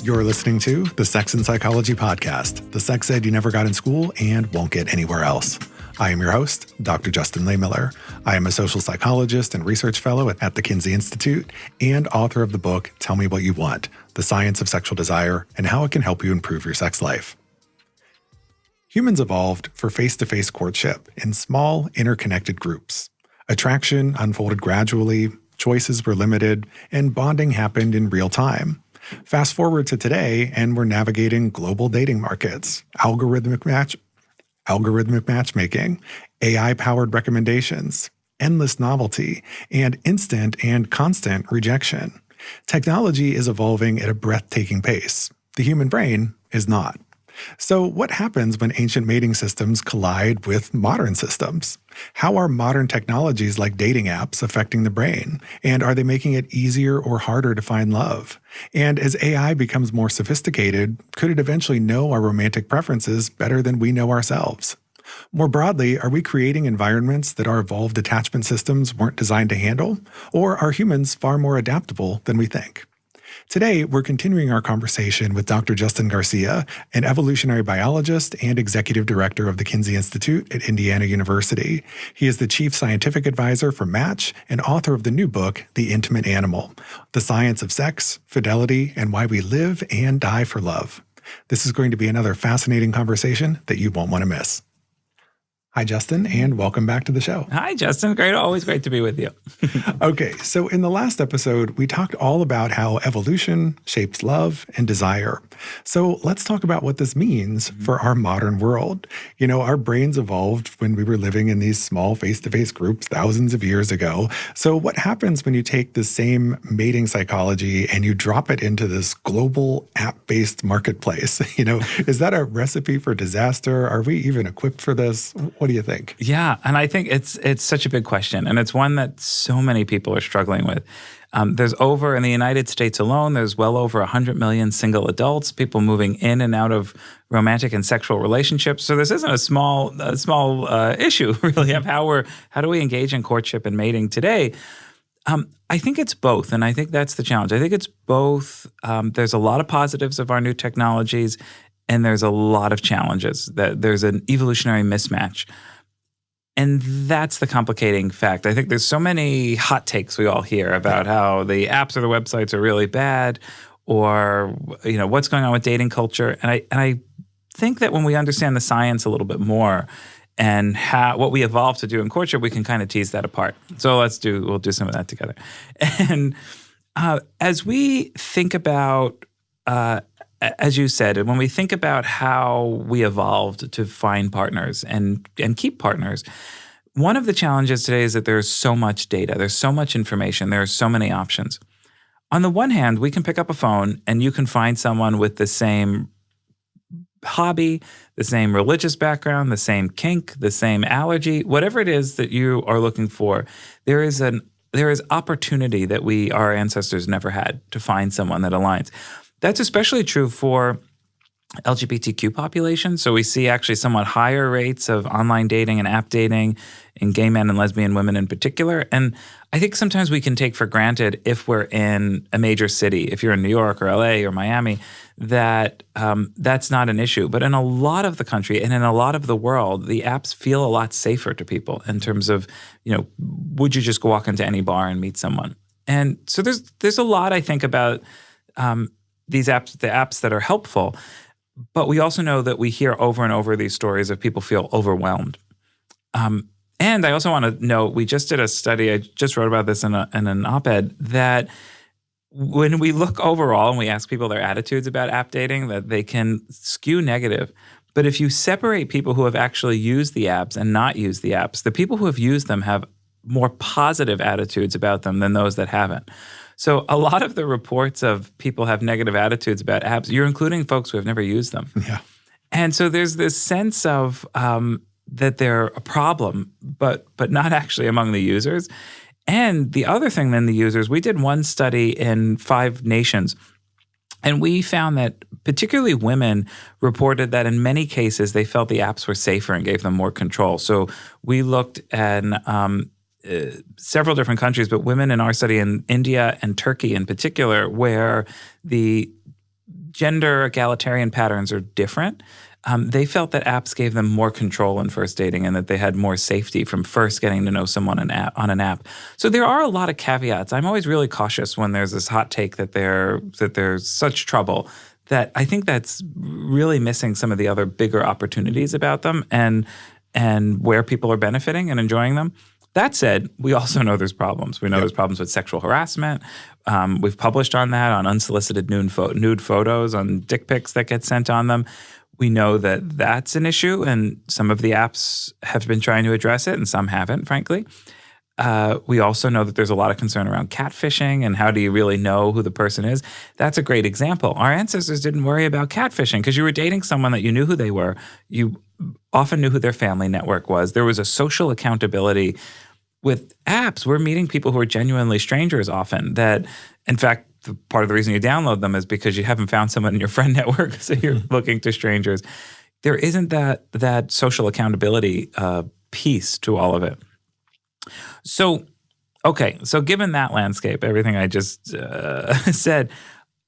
You're listening to the Sex and Psychology Podcast, the sex ed you never got in school and won't get anywhere else. I am your host, Dr. Justin Lehmiller. I am a social psychologist and research fellow at the Kinsey Institute and author of the book, Tell Me What You Want, The Science of Sexual Desire and How It Can Help You Improve Your Sex Life. Humans evolved for face-to-face courtship in small, interconnected groups. Attraction unfolded gradually, choices were limited, and bonding happened in real time. Fast forward to today, and we're navigating global dating markets, algorithmic matchmaking, AI-powered recommendations, endless novelty, and instant and constant rejection. Technology is evolving at a breathtaking pace. The human brain is not. So what happens when ancient mating systems collide with modern systems? How are modern technologies like dating apps affecting the brain? And are they making it easier or harder to find love? And as AI becomes more sophisticated, could it eventually know our romantic preferences better than we know ourselves? More broadly, are we creating environments that our evolved attachment systems weren't designed to handle? Or are humans far more adaptable than we think? Today, we're continuing our conversation with Dr. Justin Garcia, an evolutionary biologist and executive director of the Kinsey Institute at Indiana University. He is the chief scientific advisor for Match and author of the new book, The Intimate Animal, The Science of Sex, Fidelity, and Why We Live and Die for Love. This is going to be another fascinating conversation that you won't want to miss. Hi, Justin, and welcome back to the show. Hi, Justin. Great. Always great to be with you. Okay, so in the last episode, we talked all about how evolution shapes love and desire. So let's talk about what this means for our modern world. You know, our brains evolved when we were living in these small face-to-face groups thousands of years ago. So what happens when you take the same mating psychology and you drop it into this global app-based marketplace? You know, is that a recipe for disaster? Are we even equipped for this? What do you think? Yeah, and I think it's such a big question, and it's one that so many people are struggling with. In the United States alone, there's well over 100 million single adults, people moving in and out of romantic and sexual relationships. So this isn't a small issue, really, of how do we engage in courtship and mating today. I think it's both, and I think that's the challenge. I think it's both. There's a lot of positives of our new technologies, and there's a lot of challenges. That there's an evolutionary mismatch. And that's the complicating fact. I think there's so many hot takes we all hear about how the apps or the websites are really bad, or what's going on with dating culture. And I think that when we understand the science a little bit more and what we evolved to do in courtship, we can kind of tease that apart. So we'll do some of that together. And as we think about as you said, when we think about how we evolved to find partners and keep partners, one of the challenges today is that there's so much data, there's so much information, there are so many options. On the one hand, we can pick up a phone and you can find someone with the same hobby, the same religious background, the same kink, the same allergy, whatever it is that you are looking for. There is opportunity that our ancestors never had to find someone that aligns. That's especially true for LGBTQ populations. So we see actually somewhat higher rates of online dating and app dating in gay men and lesbian women in particular. And I think sometimes we can take for granted if we're in a major city, if you're in New York or LA or Miami, that that's not an issue. But in a lot of the country and in a lot of the world, the apps feel a lot safer to people in terms of, would you just go walk into any bar and meet someone? And so there's a lot, I think, about these apps, the apps that are helpful, but we also know that we hear over and over these stories of people feel overwhelmed. And I also want to note, we just did a study, I just wrote about this in an op-ed, that when we look overall and we ask people their attitudes about app dating, that they can skew negative. But if you separate people who have actually used the apps and not used the apps, the people who have used them have more positive attitudes about them than those that haven't. So a lot of the reports of people have negative attitudes about apps, you're including folks who have never used them. Yeah. And so there's this sense of that they're a problem, but not actually among the users. And the other thing than the users, we did one study in 5 nations, and we found that particularly women reported that in many cases they felt the apps were safer and gave them more control. So we looked at several different countries, but women in our study in India and Turkey in particular, where the gender egalitarian patterns are different. They felt that apps gave them more control in first dating and that they had more safety from first getting to know someone on an app. So there are a lot of caveats. I'm always really cautious when there's this hot take that there's such trouble, that I think that's really missing some of the other bigger opportunities about them and where people are benefiting and enjoying them. That said, we also know there's problems. We know there's problems with sexual harassment. We've published on that, on unsolicited nude photos, on dick pics that get sent on them. We know that that's an issue, and some of the apps have been trying to address it, and some haven't, frankly. We also know that there's a lot of concern around catfishing and how do you really know who the person is. That's a great example. Our ancestors didn't worry about catfishing because you were dating someone that you knew who they were. You often knew who their family network was. There was a social accountability. With apps, we're meeting people who are genuinely strangers often that, in fact, part of the reason you download them is because you haven't found someone in your friend network, so you're looking to strangers. There isn't that social accountability piece to all of it. So, okay, so given that landscape, everything I just said,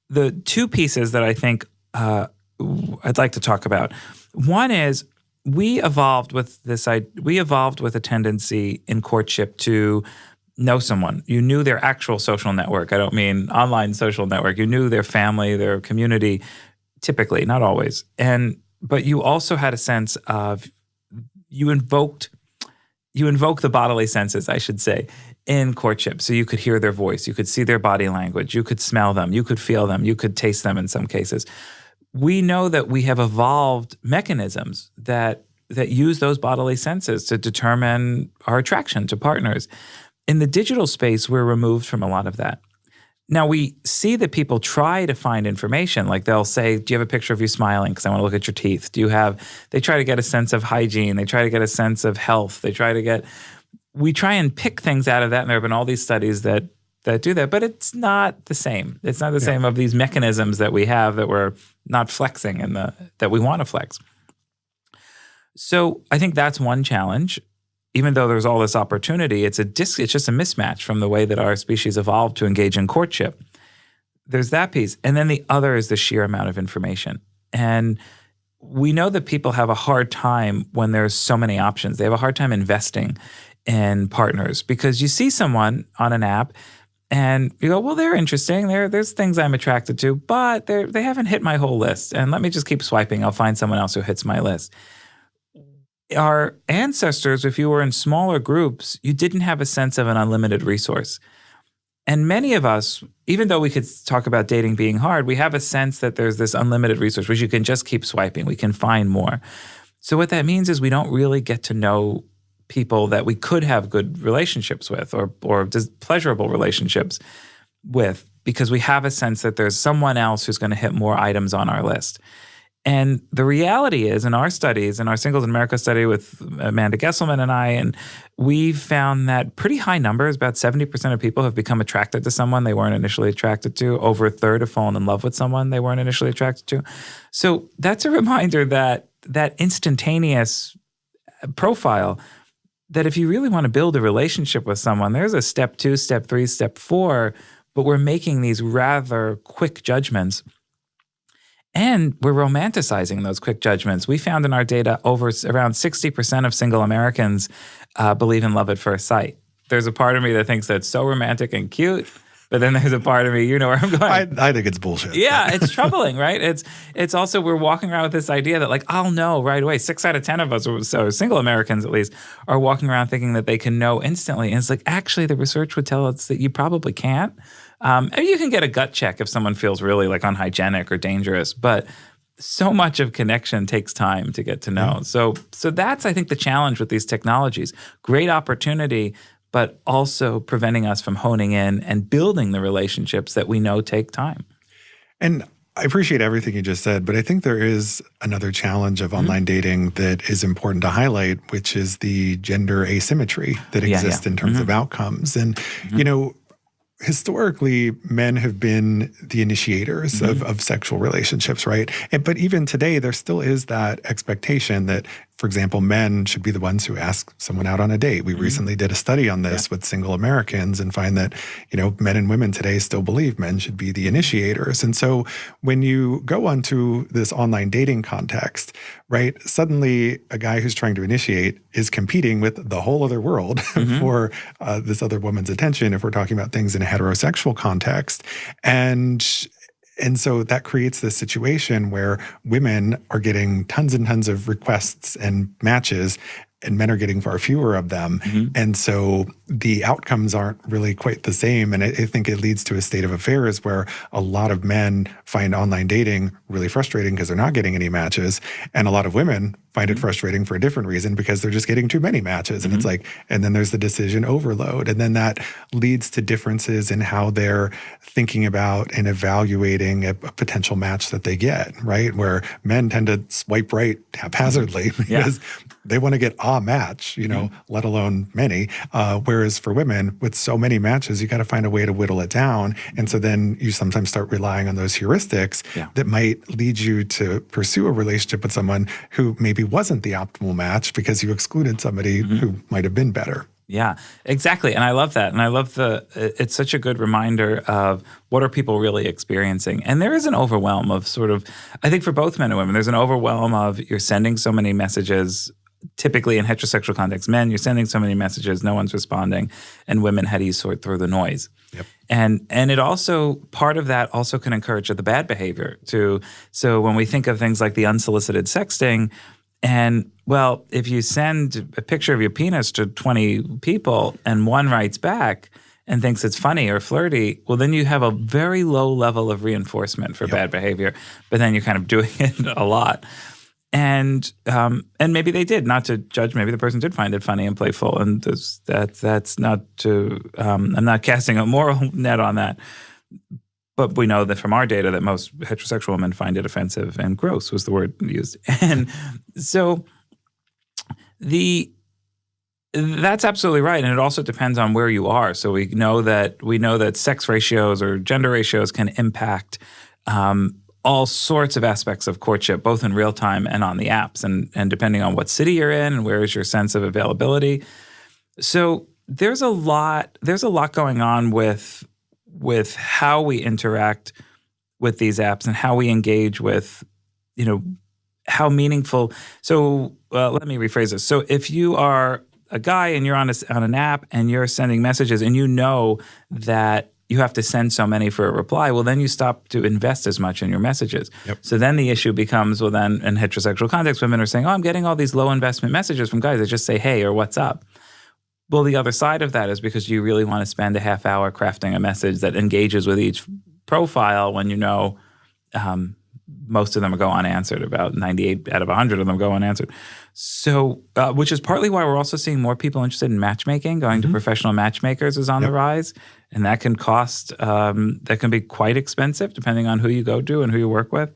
the two pieces that I think I'd like to talk about. One is we evolved with a tendency in courtship to know someone. You knew their actual social network. I don't mean online social network. You knew their family, their community, typically, not always. But you also had a sense of you invoke the bodily senses, I should say, in courtship. So you could hear their voice, you could see their body language, you could smell them, you could feel them, you could taste them in some cases. We know that we have evolved mechanisms that use those bodily senses to determine our attraction to partners. In the digital space, we're removed from a lot of that. Now, we see that people try to find information. Like they'll say, do you have a picture of you smiling because I want to look at your teeth? They try to get a sense of hygiene. They try to get a sense of health. We try and pick things out of that. And there have been all these studies that do that, but it's not the same. It's not the same of these mechanisms that we have that we're not flexing and that we want to flex. So I think that's one challenge. Even though there's all this opportunity, it's just a mismatch from the way that our species evolved to engage in courtship. There's that piece. And then the other is the sheer amount of information. And we know that people have a hard time when there's so many options. They have a hard time investing in partners because you see someone on an app and you go, well, they're interesting. There's things I'm attracted to, but they haven't hit my whole list. And let me just keep swiping. I'll find someone else who hits my list. Our ancestors, if you were in smaller groups, you didn't have a sense of an unlimited resource. And many of us, even though we could talk about dating being hard, we have a sense that there's this unlimited resource which you can just keep swiping. We can find more. So what that means is we don't really get to know people that we could have good relationships with or just pleasurable relationships with because we have a sense that there's someone else who's going to hit more items on our list. And the reality is, in our studies, in our Singles in America study with Amanda Gesselman and I, and we found that pretty high numbers, about 70% of people have become attracted to someone they weren't initially attracted to. Over a third have fallen in love with someone they weren't initially attracted to. So that's a reminder that instantaneous profile, that if you really want to build a relationship with someone, there's a step 2, step 3, step 4, but we're making these rather quick judgments. And we're romanticizing those quick judgments. We found in our data around 60% of single Americans believe in love at first sight. There's a part of me that thinks that's so romantic and cute, but then there's a part of me, you know where I'm going. I think it's bullshit. Yeah, it's troubling, right? It's also, we're walking around with this idea that like, I'll know right away. 6 out of 10 of us, so single Americans at least, are walking around thinking that they can know instantly. And it's like, actually, the research would tell us that you probably can't. You can get a gut check if someone feels really like unhygienic or dangerous, but so much of connection takes time to get to know. So that's, I think, the challenge with these technologies. Great opportunity, but also preventing us from honing in and building the relationships that we know take time. And I appreciate everything you just said, but I think there is another challenge of online dating that is important to highlight, which is the gender asymmetry that exists in terms of outcomes. And, you know, historically, men have been the initiators of sexual relationships, right? But even today, there still is that expectation that For example, men should be the ones who ask someone out on a date. We recently did a study on this with single Americans and find that, men and women today still believe men should be the initiators. And so when you go onto this online dating context, right, suddenly a guy who's trying to initiate is competing with the whole other world for this other woman's attention if we're talking about things in a heterosexual context. And so that creates this situation where women are getting tons and tons of requests and matches, and men are getting far fewer of them. And so the outcomes aren't really quite the same. And I think it leads to a state of affairs where a lot of men find online dating really frustrating because they're not getting any matches. And a lot of women find it frustrating for a different reason because they're just getting too many matches. And it's like, and then there's the decision overload. And then that leads to differences in how they're thinking about and evaluating a potential match that they get, right? Where men tend to swipe right haphazardly because they want to get a match, let alone many. Whereas for women, with so many matches, you got to find a way to whittle it down. And so then you sometimes start relying on those heuristics that might lead you to pursue a relationship with someone who maybe wasn't the optimal match because you excluded somebody who might have been better. Yeah, exactly. And I love that. And I love it's such a good reminder of what are people really experiencing. And there is an overwhelm of I think for both men and women, there's an overwhelm of you're sending so many messages. Typically in heterosexual context, men, you're sending so many messages, no one's responding. And women, how do you sort through the noise? Yep. And it also, part of that also can encourage the bad behavior too. So when we think of things like the unsolicited sexting, and well, if you send a picture of your penis to 20 people and one writes back and thinks it's funny or flirty, well, then you have a very low level of reinforcement for bad behavior, but then you're kind of doing it a lot. And maybe they did, not to judge. Maybe the person did find it funny and playful, and that's not to. I'm not casting a moral net on that, but we know that from our data that most heterosexual women find it offensive and gross was the word used, and so that's absolutely right, and it also depends on where you are. So we know that sex ratios or gender ratios can impact all sorts of aspects of courtship, both in real time and on the apps, and depending on what city you're in and where is your sense of availability. So there's a lot going on with how we interact with these apps and how we engage with, how meaningful. So let me rephrase this. So if you are a guy and you're on an app and you're sending messages and you know that you have to send so many for a reply, well, then you stop to invest as much in your messages. Yep. So then the issue becomes, well, then in heterosexual context, women are saying, I'm getting all these low investment messages from guys that just say, hey, or what's up? Well, the other side of that is because you really want to spend a half hour crafting a message that engages with each profile when most of them go unanswered. About 98 out of 100 of them go unanswered. So, which is partly why we're also seeing more people interested in matchmaking. Going to professional matchmakers is on the rise, and that can cost. That can be quite expensive depending on who you go to and who you work with.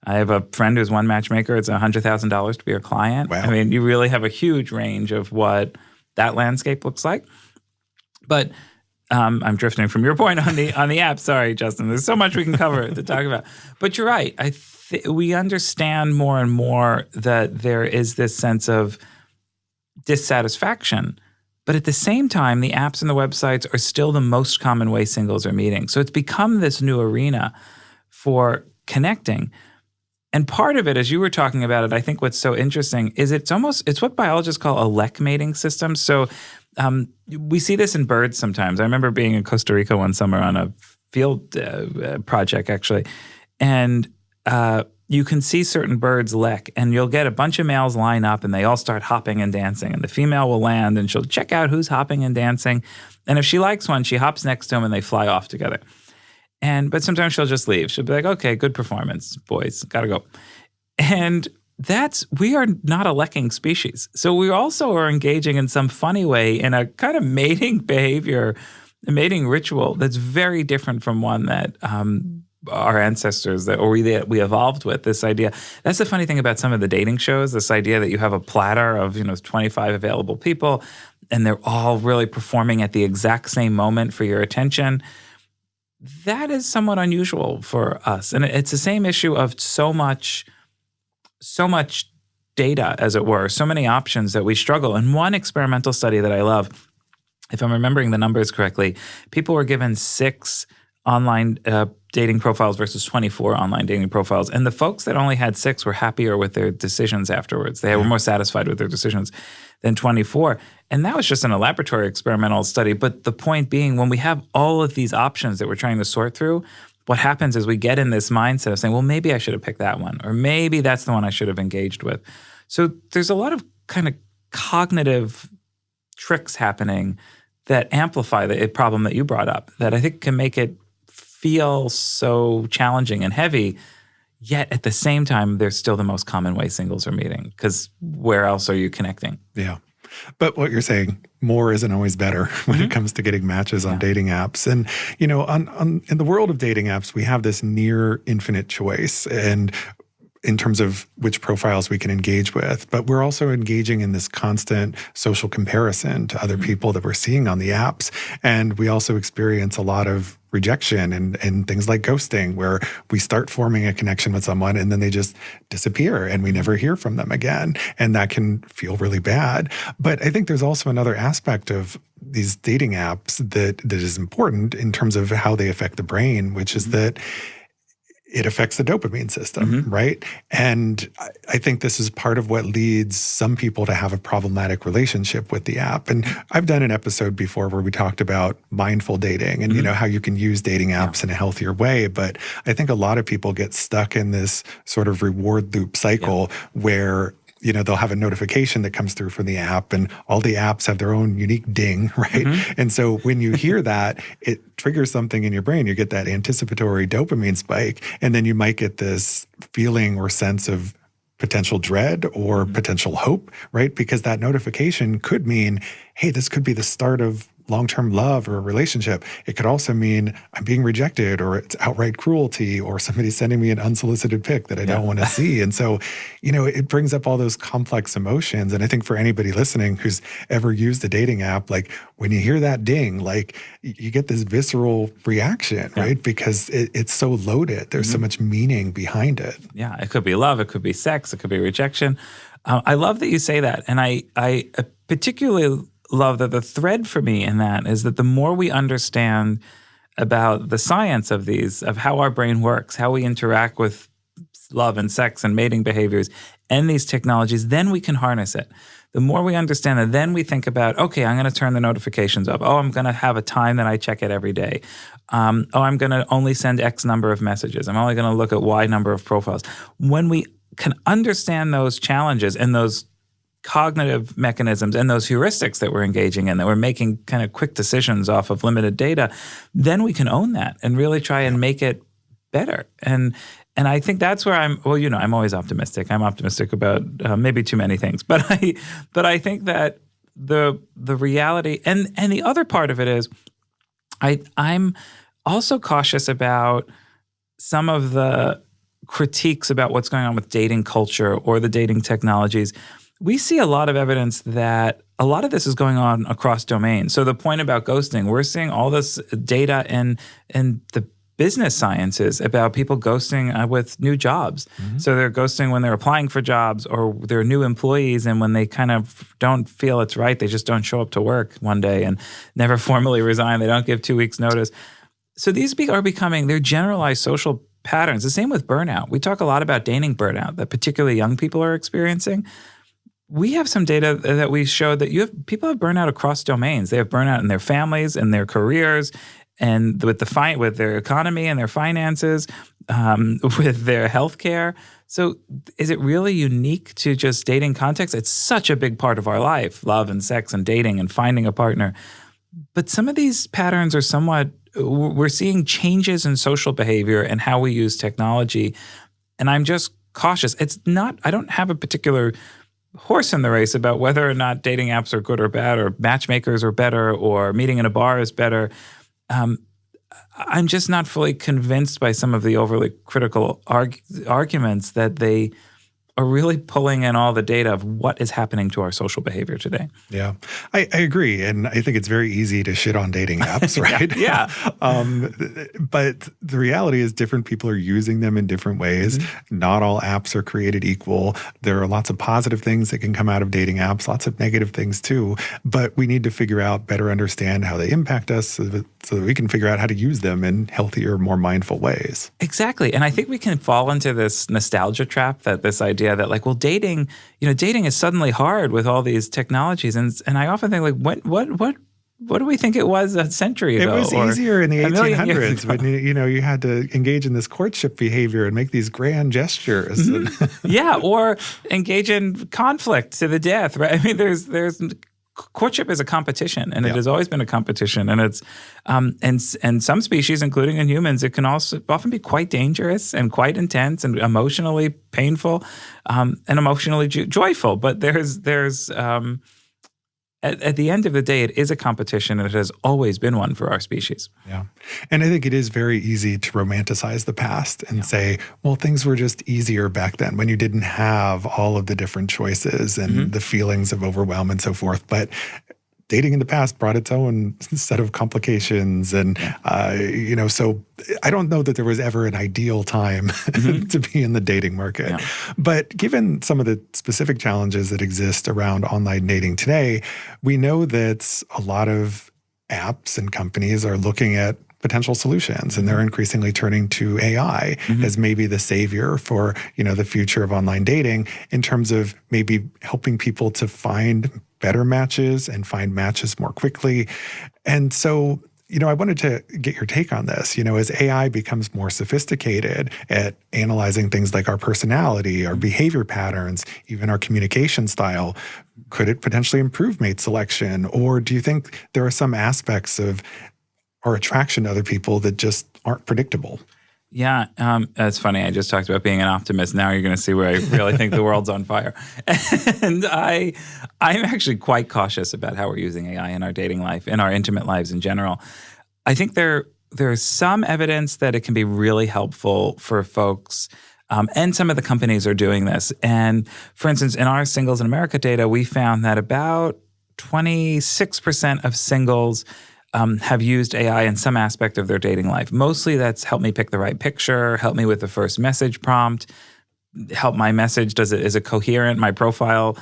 I have a friend who's one matchmaker. It's $100,000 to be a client. Wow. I mean, you really have a huge range of what that landscape looks like. But I'm drifting from your point on the app. Sorry, Justin. There's so much we can cover to talk about. But you're right. We understand more and more that there is this sense of dissatisfaction. But at the same time, the apps and the websites are still the most common way singles are meeting. So it's become this new arena for connecting. And part of it, as you were talking about it, I think what's so interesting is it's what biologists call a lek mating system. So we see this in birds sometimes. I remember being in Costa Rica one summer on a field project, actually. And you can see certain birds lek, and you'll get a bunch of males line up, and they all start hopping and dancing. And the female will land, and she'll check out who's hopping and dancing. And if she likes one, she hops next to him, and they fly off together. But sometimes she'll just leave. She'll be like, okay, good performance, boys, gotta go. And we are not a lekking species. So we also are engaging in some funny way in a kind of mating behavior, a mating ritual that's very different from one that our ancestors that we evolved with. This idea. That's the funny thing about some of the dating shows, this idea that you have a platter of 25 available people and they're all really performing at the exact same moment for your attention. That is somewhat unusual for us. And it's the same issue of so much data, as it were, so many options that we struggle. And one experimental study that I love, if I'm remembering the numbers correctly, people were given 6 online dating profiles versus 24 online dating profiles. And the folks that only had 6 were happier with their decisions afterwards. They were more satisfied with their decisions than 24. And that was just in a laboratory experimental study. But the point being, when we have all of these options that we're trying to sort through, what happens is we get in this mindset of saying, well, maybe I should have picked that one, or maybe that's the one I should have engaged with. So there's a lot of kind of cognitive tricks happening that amplify the problem that you brought up, that I think can make it feel so challenging and heavy, yet at the same time, they're still the most common way singles are meeting, because where else are you connecting? Yeah. But what you're saying, more isn't always better when it comes to getting matches on dating apps. And, in the world of dating apps, we have this near infinite choice and in terms of which profiles we can engage with. But we're also engaging in this constant social comparison to other people that we're seeing on the apps. And we also experience a lot of rejection and things like ghosting, where we start forming a connection with someone and then they just disappear and we never hear from them again. And that can feel really bad. But I think there's also another aspect of these dating apps that is important in terms of how they affect the brain, which is that it affects the dopamine system, right? And I think this is part of what leads some people to have a problematic relationship with the app. And I've done an episode before where we talked about mindful dating and, how you can use dating apps in a healthier way. But I think a lot of people get stuck in this sort of reward loop cycle where they'll have a notification that comes through from the app, and all the apps have their own unique ding, right? And so when you hear that, it triggers something in your brain. You get that anticipatory dopamine spike, and then you might get this feeling or sense of potential dread or potential hope, right? Because that notification could mean, hey, this could be the start of long-term love or a relationship. It could also mean I'm being rejected, or it's outright cruelty, or somebody's sending me an unsolicited pic that I don't want to see. And so, it brings up all those complex emotions. And I think for anybody listening who's ever used a dating app, like when you hear that ding, like you get this visceral reaction, right? Because it's so loaded. There's so much meaning behind it. Yeah, it could be love, it could be sex, it could be rejection. I love that you say that. And I particularly love that the thread for me in that is that the more we understand about the science of these, of how our brain works, how we interact with love and sex and mating behaviors and these technologies, then we can harness it. The more we understand that, then we think about, okay, I'm going to turn the notifications off. Oh, I'm going to have a time that I check it every day. I'm going to only send X number of messages. I'm only going to look at Y number of profiles. When we can understand those challenges and those cognitive mechanisms and those heuristics that we're engaging in, that we're making kind of quick decisions off of limited data, then we can own that and really try and make it better. And I think that's where I'm always optimistic. I'm optimistic about maybe too many things, but I think that the reality and the other part of it is I'm also cautious about some of the critiques about what's going on with dating culture or the dating technologies. We see a lot of evidence that a lot of this is going on across domains. So the point about ghosting, we're seeing all this data in the business sciences about people ghosting with new jobs. So they're ghosting when they're applying for jobs, or they're new employees, and when they kind of don't feel it's right, they just don't show up to work one day and never formally resign. They don't give 2 weeks notice. So these are becoming, they're generalized social patterns. The same with burnout. We talk a lot about dating burnout that particularly young people are experiencing. We have some data that we showed that people have burnout across domains. They have burnout in their families and their careers, and with their economy and their finances, with their healthcare. So, is it really unique to just dating context? It's such a big part of our life: love and sex and dating and finding a partner. But some of these patterns are somewhat. We're seeing changes in social behavior and how we use technology, and I'm just cautious. It's not. I don't have a particular horse in the race about whether or not dating apps are good or bad, or matchmakers are better, or meeting in a bar is better. I'm just not fully convinced by some of the overly critical arguments that they are really pulling in all the data of what is happening to our social behavior today. Yeah, I agree. And I think it's very easy to shit on dating apps, right? Yeah. But the reality is different people are using them in different ways. Not all apps are created equal. There are lots of positive things that can come out of dating apps, lots of negative things too. But we need to figure out, better understand how they impact us so that we can figure out how to use them in healthier, more mindful ways. Exactly. And I think we can fall into this nostalgia trap, that this idea that like, well, dating is suddenly hard with all these technologies. And I often think like, what do we think it was a century ago? It was easier in the 1800s when you had to engage in this courtship behavior and make these grand gestures. Yeah, or engage in conflict to the death, right? I mean, there's courtship is a competition, and it has always been a competition, and it's and some species, including in humans, it can also often be quite dangerous and quite intense and emotionally painful, and emotionally joyful. But there's at the end of the day, it is a competition, and it has always been one for our species. Yeah. And I think it is very easy to romanticize the past and say, well, things were just easier back then when you didn't have all of the different choices and the feelings of overwhelm and so forth. But dating in the past brought its own set of complications. And, so I don't know that there was ever an ideal time to be in the dating market. Yeah. But given some of the specific challenges that exist around online dating today, we know that a lot of apps and companies are looking at potential solutions, and they're increasingly turning to AI as maybe the savior for, the future of online dating in terms of maybe helping people to find better matches and find matches more quickly. And so, I wanted to get your take on this. As AI becomes more sophisticated at analyzing things like our personality, our behavior patterns, even our communication style, could it potentially improve mate selection? Or do you think there are some aspects of our attraction to other people that just aren't predictable? Yeah, it's funny. I just talked about being an optimist. Now you're going to see where I really think the world's on fire. And I'm actually quite cautious about how we're using AI in our dating life, in our intimate lives in general. I think there's some evidence that it can be really helpful for folks, and some of the companies are doing this. And for instance, in our Singles in America data, we found that about 26% of singles have used AI in some aspect of their dating life. Mostly that's help me pick the right picture, help me with the first message prompt, help my message, is it coherent, my profile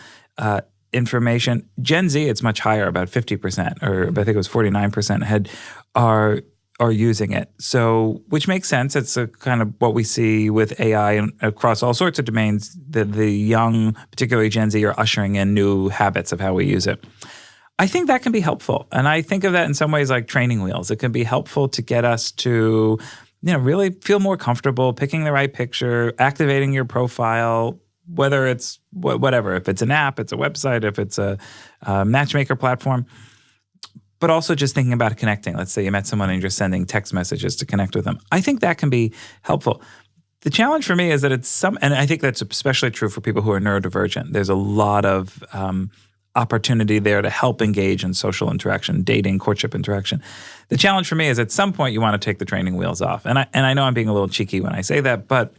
information. Gen Z, it's much higher, about 50%, or I think it was 49% are using it. So, which makes sense. It's a kind of what we see with AI across all sorts of domains. The young, particularly Gen Z, are ushering in new habits of how we use it. I think that can be helpful. And I think of that in some ways like training wheels. It can be helpful to get us to, really feel more comfortable picking the right picture, activating your profile, whether it's whatever, if it's an app, it's a website, if it's a matchmaker platform, but also just thinking about connecting. Let's say you met someone and you're just sending text messages to connect with them. I think that can be helpful. The challenge for me is that and I think that's especially true for people who are neurodivergent. There's a lot of opportunity there to help engage in social interaction, dating, courtship interaction. The challenge for me is at some point you want to take the training wheels off. And I know I'm being a little cheeky when I say that, but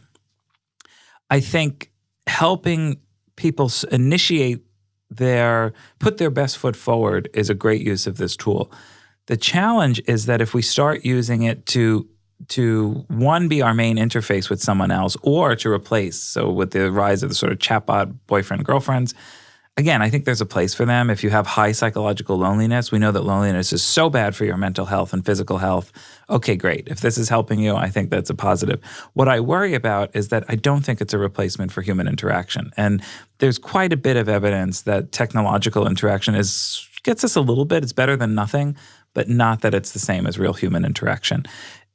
I think helping people put their best foot forward is a great use of this tool. The challenge is that if we start using it to one, be our main interface with someone else, or to replace, so with the rise of the sort of chatbot boyfriend, girlfriends, again, I think there's a place for them. If you have high psychological loneliness, we know that loneliness is so bad for your mental health and physical health. Okay, great. If this is helping you, I think that's a positive. What I worry about is that I don't think it's a replacement for human interaction. And there's quite a bit of evidence that technological interaction gets us a little bit. It's better than nothing, but not that it's the same as real human interaction.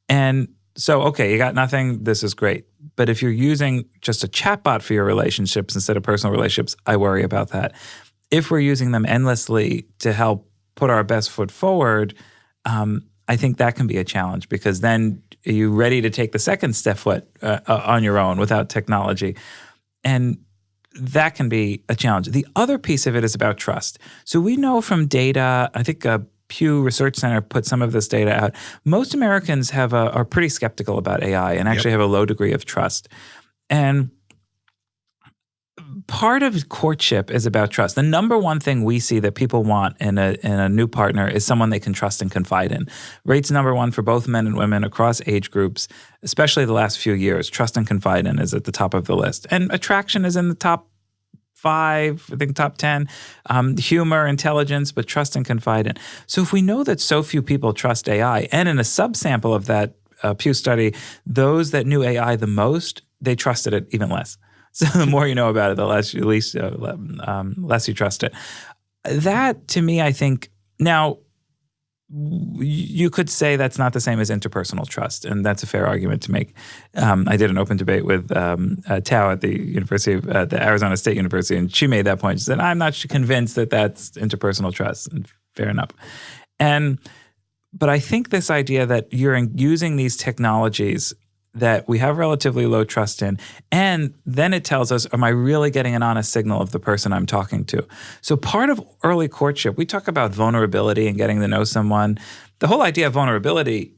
And so, okay, you got nothing, this is great. But if you're using just a chatbot for your relationships instead of personal relationships, I worry about that. If we're using them endlessly to help put our best foot forward, I think that can be a challenge, because then are you ready to take the second step foot on your own without technology? And that can be a challenge. The other piece of it is about trust. So we know from data, I think Pew Research Center put some of this data out. Most Americans are pretty skeptical about AI and actually have a low degree of trust. And part of courtship is about trust. The number one thing we see that people want in a new partner is someone they can trust and confide in. Rates number one for both men and women across age groups, especially the last few years. Trust and confide in is at the top of the list. And attraction is in the top 5, I think top 10, humor, intelligence, but trust and confide in. So if we know that so few people trust AI, and in a subsample of that Pew study, those that knew AI the most, they trusted it even less. So the more you know about it, the less you trust it. That, to me, I think, now, you could say that's not the same as interpersonal trust, and that's a fair argument to make. I did an open debate with Tao at the University of the Arizona State University, and she made that point. She said, "I'm not convinced that that's interpersonal trust." And fair enough. But I think this idea that you're using these technologies that we have relatively low trust in, and then it tells us, am I really getting an honest signal of the person I'm talking to? So part of early courtship, we talk about vulnerability and getting to know someone. The whole idea of vulnerability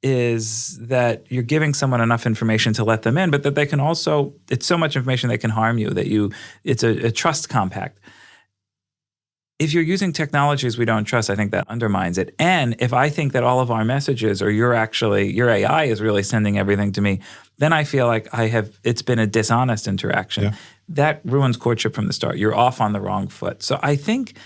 is that you're giving someone enough information to let them in, but that they can also, it's so much information that can harm you, that it's a trust compact. If you're using technologies we don't trust, I think that undermines it. And if I think that all of our messages, or your AI is really sending everything to me, then I feel like it's been a dishonest interaction. Yeah. That ruins courtship from the start. You're off on the wrong foot. So I think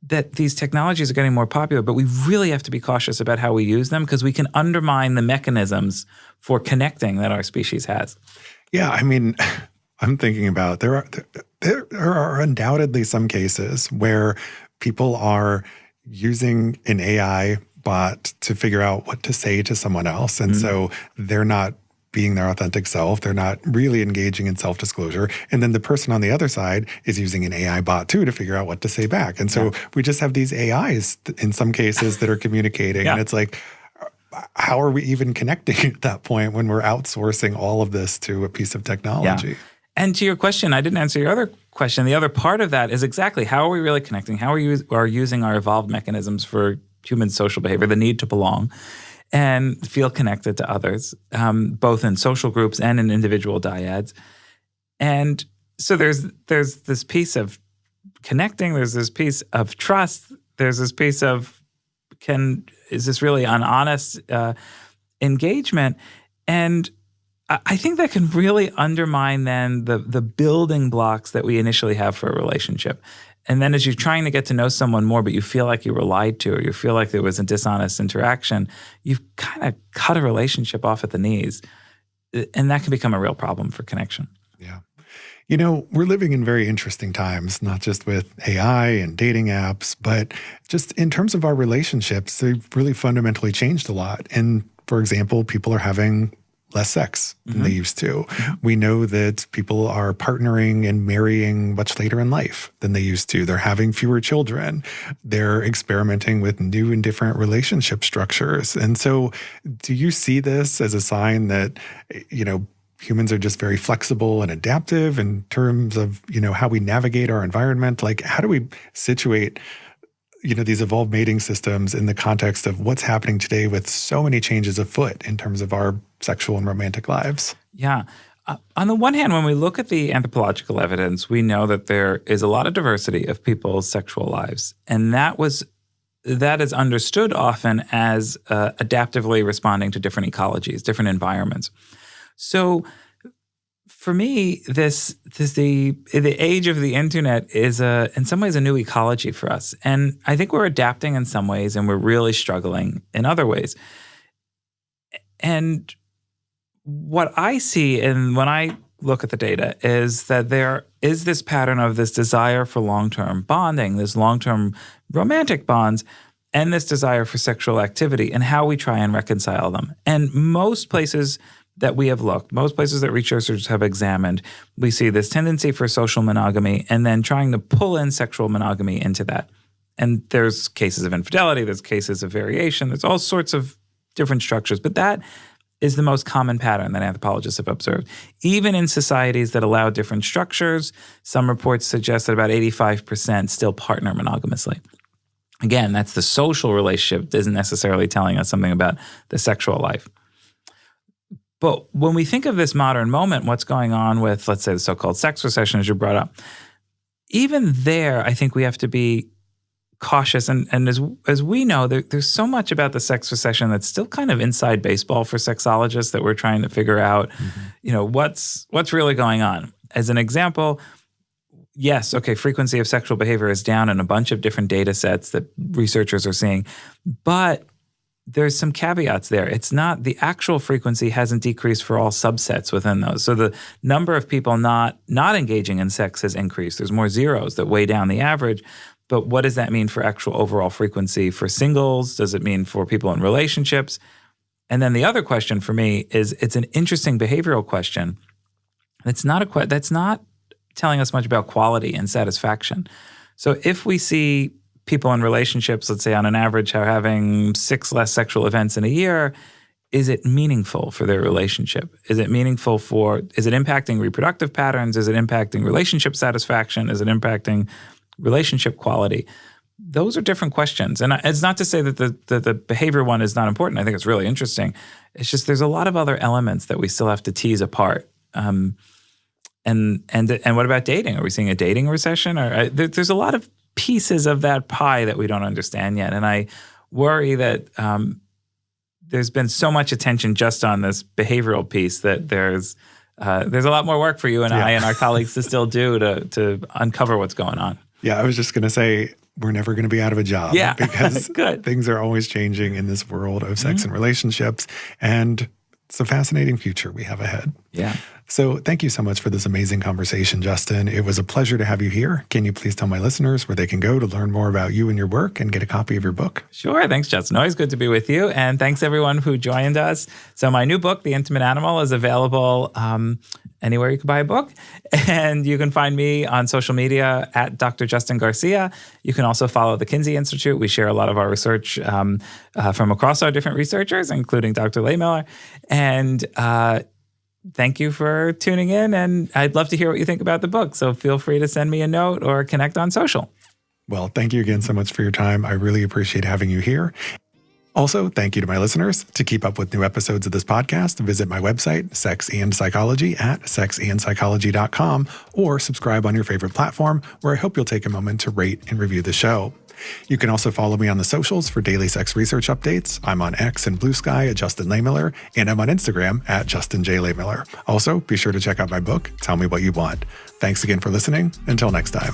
that these technologies are getting more popular, but we really have to be cautious about how we use them, because we can undermine the mechanisms for connecting that our species has. Yeah, I mean, I'm thinking about there are undoubtedly some cases where people are using an AI bot to figure out what to say to someone else. And so they're not being their authentic self. They're not really engaging in self-disclosure. And then the person on the other side is using an AI bot too to figure out what to say back. And so we just have these AIs in some cases that are communicating. And it's like, how are we even connecting at that point when we're outsourcing all of this to a piece of technology? Yeah. And to your question, I didn't answer your other question. The other part of that is exactly, how are we really connecting? How are using our evolved mechanisms for human social behavior, the need to belong and feel connected to others, both in social groups and in individual dyads. And so there's this piece of connecting, there's this piece of trust, there's this piece of is this really an honest engagement? And I think that can really undermine then the building blocks that we initially have for a relationship. And then as you're trying to get to know someone more, but you feel like you were lied to, or you feel like there was a dishonest interaction, you've kind of cut a relationship off at the knees. And that can become a real problem for connection. Yeah. You know, we're living in very interesting times, not just with AI and dating apps, but just in terms of our relationships, they've really fundamentally changed a lot. And for example, people are having less sex than they used to. We know that people are partnering and marrying much later in life than they used to. They're having fewer children. They're experimenting with new and different relationship structures. And so do you see this as a sign that, you know, humans are just very flexible and adaptive in terms of, you know, how we navigate our environment? Like, how do we situate, you know, these evolved mating systems in the context of what's happening today with so many changes afoot in terms of our sexual and romantic lives? Yeah. On the one hand, when we look at the anthropological evidence, we know that there is a lot of diversity of people's sexual lives. And that is understood often as adaptively responding to different ecologies, different environments. So for me, the age of the internet is in some ways a new ecology for us. And I think we're adapting in some ways and we're really struggling in other ways. And what I see when I look at the data is that there is this pattern of this desire for long-term bonding, this long-term romantic bonds, and this desire for sexual activity, and how we try and reconcile them. And most places that we have looked, most places that researchers have examined, we see this tendency for social monogamy and then trying to pull in sexual monogamy into that. And there's cases of infidelity, there's cases of variation, there's all sorts of different structures, but that is the most common pattern that anthropologists have observed. Even in societies that allow different structures, some reports suggest that about 85% still partner monogamously. Again, that's the social relationship, isn't necessarily telling us something about the sexual life. But when we think of this modern moment, what's going on with, let's say, the so-called sex recession, as you brought up, even there, I think we have to be cautious. And as we know, there's so much about the sex recession that's still kind of inside baseball for sexologists that we're trying to figure out, what's really going on. As an example, yes, okay, frequency of sexual behavior is down in a bunch of different data sets that researchers are seeing, but there's some caveats there. It's not, the actual frequency hasn't decreased for all subsets within those. So the number of people not engaging in sex has increased. There's more zeros that weigh down the average. But what does that mean for actual overall frequency for singles? Does it mean for people in relationships? And then the other question for me is, it's an interesting behavioral question. That's not telling us much about quality and satisfaction. So if we see people in relationships, let's say on an average, are having 6 less sexual events in a year, is it meaningful for their relationship? Is it impacting reproductive patterns? Is it impacting relationship satisfaction? Is it impacting relationship quality? Those are different questions. And it's not to say that the behavior one is not important. I think it's really interesting. It's just there's a lot of other elements that we still have to tease apart. And what about dating? Are we seeing a dating recession? Or there's a lot of pieces of that pie that we don't understand yet. And I worry that there's been so much attention just on this behavioral piece that there's a lot more work for you and I and our colleagues to still do to uncover what's going on. Yeah, I was just going to say, we're never going to be out of a job because things are always changing in this world of sex and relationships. And it's a fascinating future we have ahead. Yeah. So thank you so much for this amazing conversation, Justin. It was a pleasure to have you here. Can you please tell my listeners where they can go to learn more about you and your work and get a copy of your book? Sure. Thanks, Justin. Always good to be with you. And thanks, everyone who joined us. So my new book, The Intimate Animal, is available anywhere you can buy a book. And you can find me on social media at Dr. Justin Garcia. You can also follow the Kinsey Institute. We share a lot of our research from across our different researchers, including Dr. Lehmiller. And thank you for tuning in. And I'd love to hear what you think about the book. So feel free to send me a note or connect on social. Well, thank you again so much for your time. I really appreciate having you here. Also, thank you to my listeners. To keep up with new episodes of this podcast, visit my website, Sex and Psychology, at sexandpsychology.com, or subscribe on your favorite platform, where I hope you'll take a moment to rate and review the show. You can also follow me on the socials for daily sex research updates. I'm on X and Blue Sky at Justin Lehmiller, and I'm on Instagram at Justin J. Lehmiller. Also, be sure to check out my book, Tell Me What You Want. Thanks again for listening. Until next time.